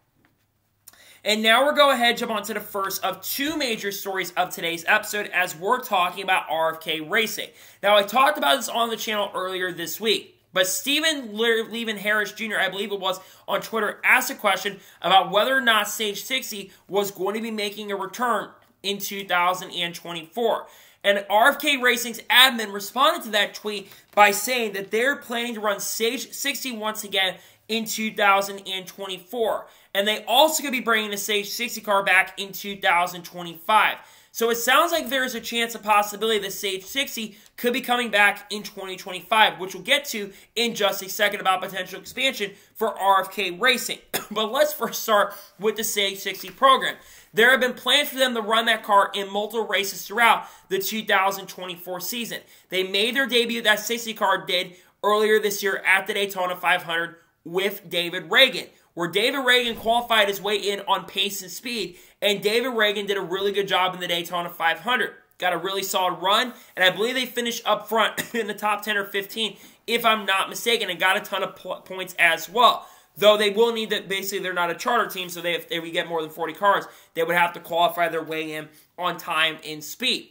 And now we're going ahead and jump on to the first of 2 major stories of today's episode as we're talking about RFK Racing. Now, I talked about this on the channel earlier this week, but Stephen Levin Harris Jr., I believe it was, on Twitter, asked a question about whether or not Sage 60 was going to be making a return in 2024. And RFK Racing's admin responded to that tweet by saying that they're planning to run Sage 60 once again in 2024. And they also could be bringing the Sage 60 car back in 2025. So it sounds like there is a chance, a possibility that Sage 60 could be coming back in 2025, which we'll get to in just a second about potential expansion for RFK Racing. But let's first start with the Sage 60 program. There have been plans for them to run that car in multiple races throughout the 2024 season. They made their debut, that 60 car did, earlier this year at the Daytona 500 with David Ragan, where David Ragan qualified his way in on pace and speed, and David Ragan did a really good job in the Daytona 500. Got a really solid run, and I believe they finished up front in the top 10 or 15, if I'm not mistaken, and got a ton of points as well. Though they will need that, basically they're not a charter team, so if they would get more than 40 cars, they would have to qualify their way in on time and speed.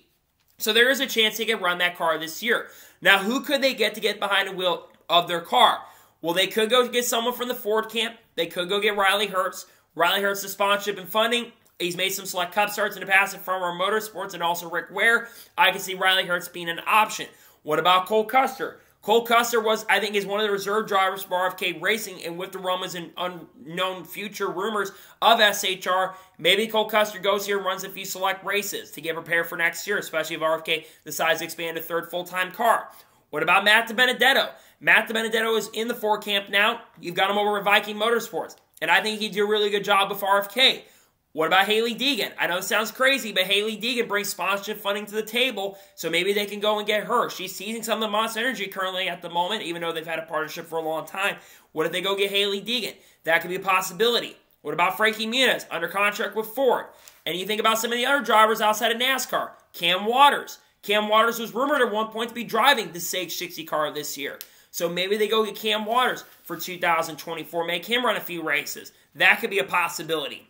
So there is a chance they could run that car this year. Now, who could they get to get behind the wheel of their car? Well, they could go get someone from the Ford camp. They could go get Riley Herbst. Riley Herbst is sponsorship and funding. He's made some select cup starts in the past at Farmer Motorsports and also Rick Ware. I can see Riley Herbst being an option. What about Cole Custer? Cole Custer is one of the reserve drivers for RFK Racing, and with the rumors and unknown future rumors of SHR, maybe Cole Custer goes here and runs a few select races to get prepared for next year, especially if RFK decides to expand a third full-time car. What about Matt DiBenedetto? Matt DiBenedetto is in the Ford camp now. You've got him over at Viking Motorsports, and I think he'd do a really good job with RFK. What about Hailie Deegan? I know it sounds crazy, but Hailie Deegan brings sponsorship funding to the table, so maybe they can go and get her. She's seizing some of the Monster Energy currently at the moment, even though they've had a partnership for a long time. What if they go get Hailie Deegan? That could be a possibility. What about Frankie Muniz, under contract with Ford? And you think about some of the other drivers outside of NASCAR. Cam Waters. Cam Waters was rumored at one point to be driving the Sage 60 car this year. So maybe they go get Cam Waters for 2024, make him run a few races. That could be a possibility.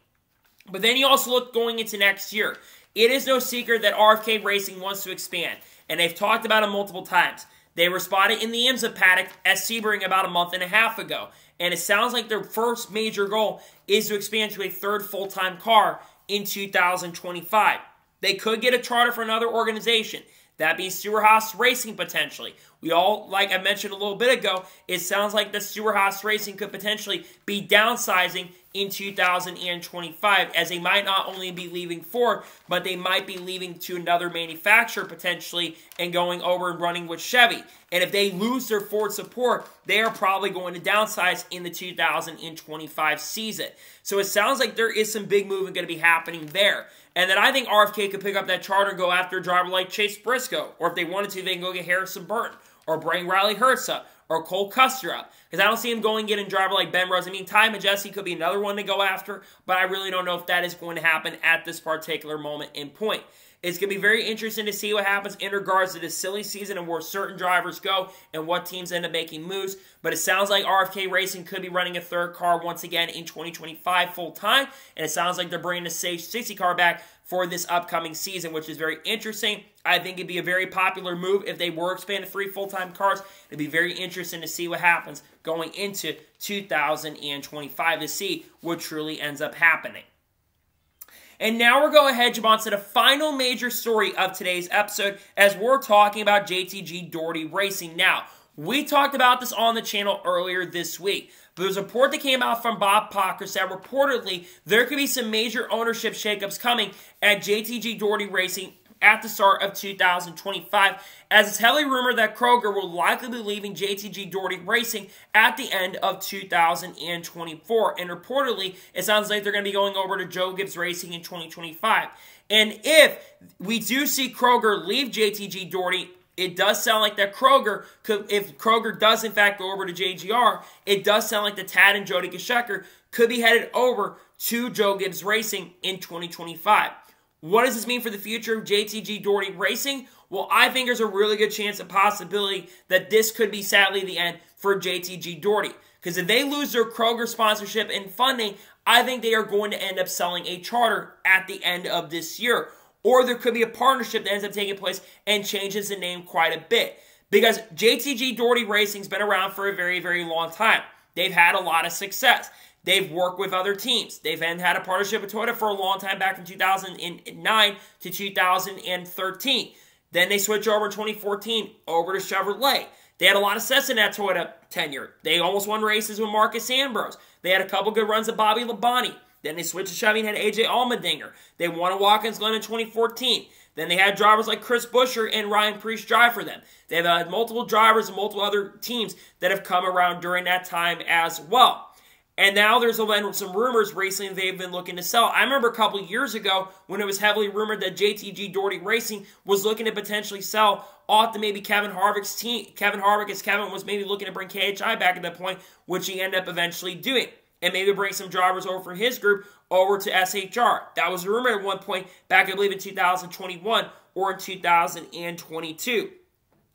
But then you also look going into next year. It is no secret that RFK Racing wants to expand, and they've talked about it multiple times. They were spotted in the IMSA paddock at Sebring about a month and a half ago, and it sounds like their first major goal is to expand to a third full-time car in 2025. They could get a charter for another organization. That being Stewart-Haas Racing, potentially. We all, like I mentioned a little bit ago, it sounds like the Stewart-Haas Racing could potentially be downsizing in 2025, as they might not only be leaving Ford, but they might be leaving to another manufacturer potentially and going over and running with Chevy. And if they lose their Ford support, they are probably going to downsize in the 2025 season. So it sounds like there is some big movement going to be happening there. And then I think RFK could pick up that charter and go after a driver like Chase Briscoe. Or if they wanted to, they can go get Harrison Burton. Or bring Riley Herbst up. Or Cole Custer up. Because I don't see him going and getting a driver like Ben Rose. I mean, Ty Majeski could be another one to go after. But I really don't know if that is going to happen at this particular moment in point. It's going to be very interesting to see what happens in regards to this silly season and where certain drivers go and what teams end up making moves. But it sounds like RFK Racing could be running a third car once again in 2025 full-time. And it sounds like they're bringing the Sage 60 car back for this upcoming season, which is very interesting. I think it'd be a very popular move if they were expanding to 3 full-time cars. It'd be very interesting to see what happens going into 2025 to see what truly ends up happening. And now we're going ahead, jump on to the final major story of today's episode as we're talking about JTG Daugherty Racing. Now, we talked about this on the channel earlier this week. But there's a report that came out from Bob Pockers that reportedly there could be some major ownership shakeups coming at JTG Daugherty Racing at the start of 2025, as it's heavily rumored that Kroger will likely be leaving JTG Daugherty Racing at the end of 2024. And reportedly, it sounds like they're going to be going over to Joe Gibbs Racing in 2025. And if we do see Kroger leave JTG Daugherty, it does sound like that Kroger could, if Kroger does in fact go over to JGR, it does sound like the Tad and Jody Geshecker could be headed over to Joe Gibbs Racing in 2025. What does this mean for the future of JTG Daugherty Racing? Well, I think there's a really good chance, a possibility, that this could be sadly the end for JTG Daugherty. Because if they lose their Kroger sponsorship and funding, I think they are going to end up selling a charter at the end of this year. Or there could be a partnership that ends up taking place and changes the name quite a bit. Because JTG Daugherty Racing's been around for a very, very long time. They've had a lot of success. They've worked with other teams. They've had a partnership with Toyota for a long time, back from 2009 to 2013. Then they switched over in 2014 over to Chevrolet. They had a lot of success in that Toyota tenure. They almost won races with Marcus Ambrose. They had a couple good runs of Bobby Labonte. Then they switched to Chevy and had A.J. Allmendinger. They won a Watkins Glen in 2014. Then they had drivers like Chris Buescher and Ryan Preece drive for them. They've had multiple drivers and multiple other teams that have come around during that time as well. And now there's been some rumors recently they've been looking to sell. I remember a couple years ago when it was heavily rumored that JTG Daugherty Racing was looking to potentially sell off to maybe Kevin Harvick's team. Kevin Harvick, as Kevin was maybe looking to bring KHI back at that point, which he ended up eventually doing. And maybe bring some drivers over from his group over to SHR. That was rumored at one point back, I believe, in 2021 or in 2022.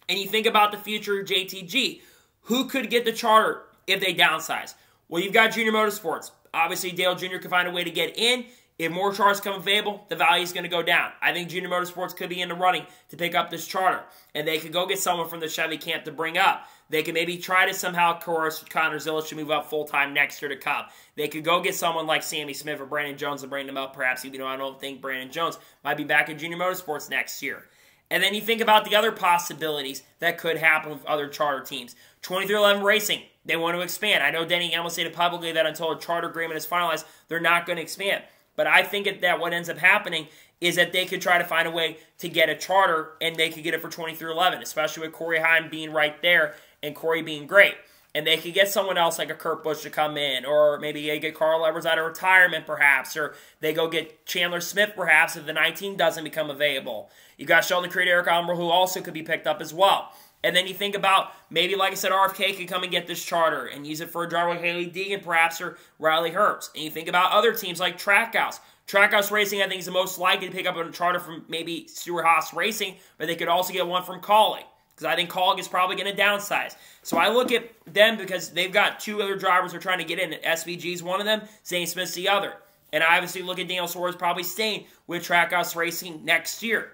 And you think about the future of JTG. Who could get the charter if they downsize? Well, you've got Junior Motorsports. Obviously, Dale Jr. can find a way to get in. If more charters come available, the value is going to go down. I think Junior Motorsports could be in the running to pick up this charter. And they could go get someone from the Chevy camp to bring up. They could maybe try to somehow coerce Conor Zillich to move up full-time next year to Cup. They could go get someone like Sammy Smith or Brandon Jones and bring them up, perhaps, even though I don't think Brandon Jones might be back in Junior Motorsports next year. And then you think about the other possibilities that could happen with other charter teams. 2311 Racing, they want to expand. I know Denny Hamlin stated publicly that until a charter agreement is finalized, they're not going to expand. But I think that what ends up happening is that they could try to find a way to get a charter, and they could get it for 2311, especially with Corey Heim being right there and Corey being great. And they could get someone else like a Kurt Busch to come in, or maybe they get Carl Edwards out of retirement perhaps, or they go get Chandler Smith perhaps if the 19 doesn't become available. You got Sheldon Creed, Eric Almirola, who also could be picked up as well. And then you think about, maybe, like I said, RFK could come and get this charter and use it for a driver like Haley Deegan, perhaps, or Riley Herbst. And you think about other teams like Trackhouse. Trackhouse Racing, I think, is the most likely to pick up a charter from maybe Stewart-Haas Racing, but they could also get one from Kaulig, because I think Kaulig is probably going to downsize. So I look at them because they've got two other drivers who are trying to get in. SVG is one of them, Zane Smith's the other. And I obviously look at Daniel Suarez probably staying with Trackhouse Racing next year.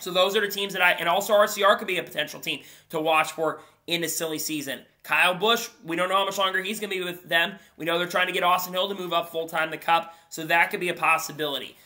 So those are the teams that and also RCR could be a potential team to watch for in the silly season. Kyle Busch, we don't know how much longer he's going to be with them. We know they're trying to get Austin Hill to move up full-time to Cup, so that could be a possibility.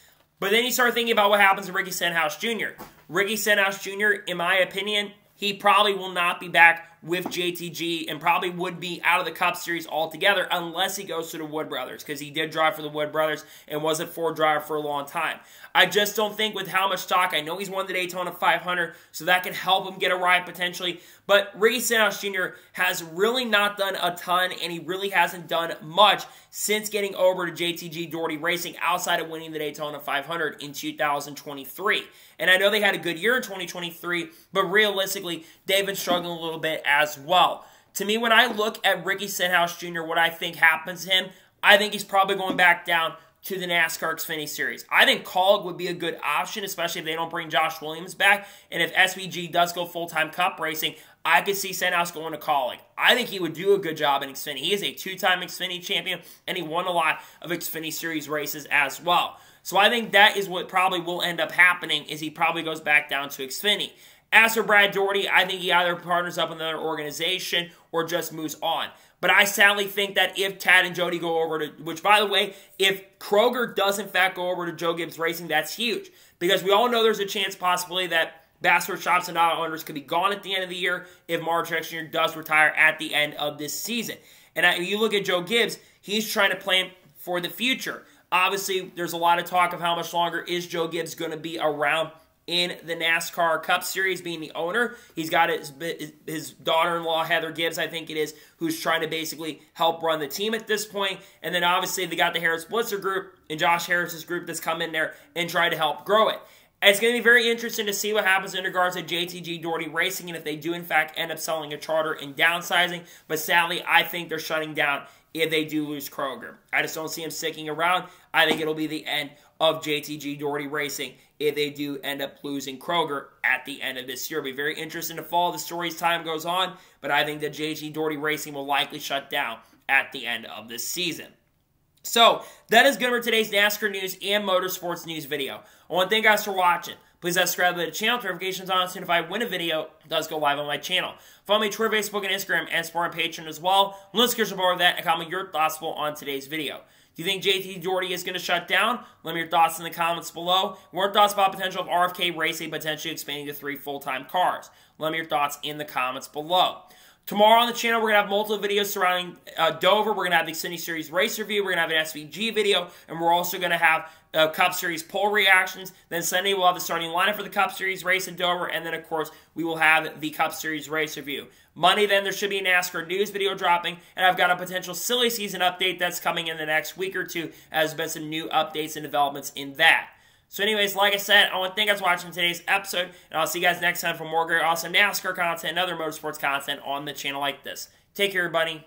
But then you start thinking about what happens to Ricky Stenhouse Jr. Ricky Stenhouse Jr., in my opinion, he probably will not be back with JTG and probably would be out of the Cup Series altogether unless he goes to the Wood Brothers, because he did drive for the Wood Brothers and was a Ford driver for a long time. I just don't think with how much stock, I know he's won the Daytona 500, so that can help him get a ride potentially, but Ricky Stenhouse Jr. has really not done a ton, and he really hasn't done much since getting over to JTG Daugherty Racing outside of winning the Daytona 500 in 2023. And I know they had a good year in 2023, but realistically, they've been struggling a little bit as well. To me, when I look at Ricky Stenhouse Jr., what I think happens to him, I think he's probably going back down to the NASCAR Xfinity Series. I think Kaulig would be a good option, especially if they don't bring Josh Williams back. And if SVG does go full-time Cup racing, I could see Stenhouse going to Kaulig. I think he would do a good job in Xfinity. He is a two-time Xfinity champion, and he won a lot of Xfinity Series races as well. So I think that is what probably will end up happening, is he probably goes back down to Xfinity. As for Brad Daugherty, I think he either partners up with another organization or just moves on. But I sadly think that if Tad and Jody go over to, which by the way, if Kroger does in fact go over to Joe Gibbs Racing, that's huge. Because we all know there's a chance possibly that Bassford Shops and Auto Owners could be gone at the end of the year if Mark Truex Jr. does retire at the end of this season. And you look at Joe Gibbs, he's trying to plan for the future. Obviously, there's a lot of talk of how much longer is Joe Gibbs going to be around in the NASCAR Cup Series, being the owner. He's got his daughter-in-law, Heather Gibbs, I think it is, who's trying to basically help run the team at this point. And then obviously they got the Harris Blitzer group and Josh Harris's group that's come in there and tried to help grow it. It's going to be very interesting to see what happens in regards to JTG Daugherty Racing and if they do in fact end up selling a charter and downsizing. But sadly, I think they're shutting down if they do lose Kroger. I just don't see him sticking around. I think it'll be the end of JTG Daugherty Racing if they do end up losing Kroger at the end of this year. It'll be very interesting to follow the story as time goes on, but I think that JTG Daugherty Racing will likely shut down at the end of this season. So, that is good for today's NASCAR news and motorsports news video. I want to thank you guys for watching. Please subscribe to the channel, notifications on, so if I win a video, it does go live on my channel. Follow me on Twitter, Facebook, and Instagram, and support on Patreon as well. Let's get more of that and comment your thoughts on today's video. Do you think JT Daugherty is going to shut down? Let me know your thoughts in the comments below. More thoughts about potential of RFK Racing potentially expanding to 3 full-time cars. Let me know your thoughts in the comments below. Tomorrow on the channel, we're going to have multiple videos surrounding Dover. We're going to have the Xfinity Series race review. We're going to have an SVG video. And we're also going to have Cup Series poll reactions. Then Sunday, we'll have the starting lineup for the Cup Series race in Dover. And then, of course, we will have the Cup Series race review. Monday, then, there should be a NASCAR news video dropping. And I've got a potential silly season update that's coming in the next week or two. As been some new updates and developments in that. So anyways, like I said, I want to thank you guys for watching today's episode, and I'll see you guys next time for more great, awesome NASCAR content and other motorsports content on the channel like this. Take care, everybody.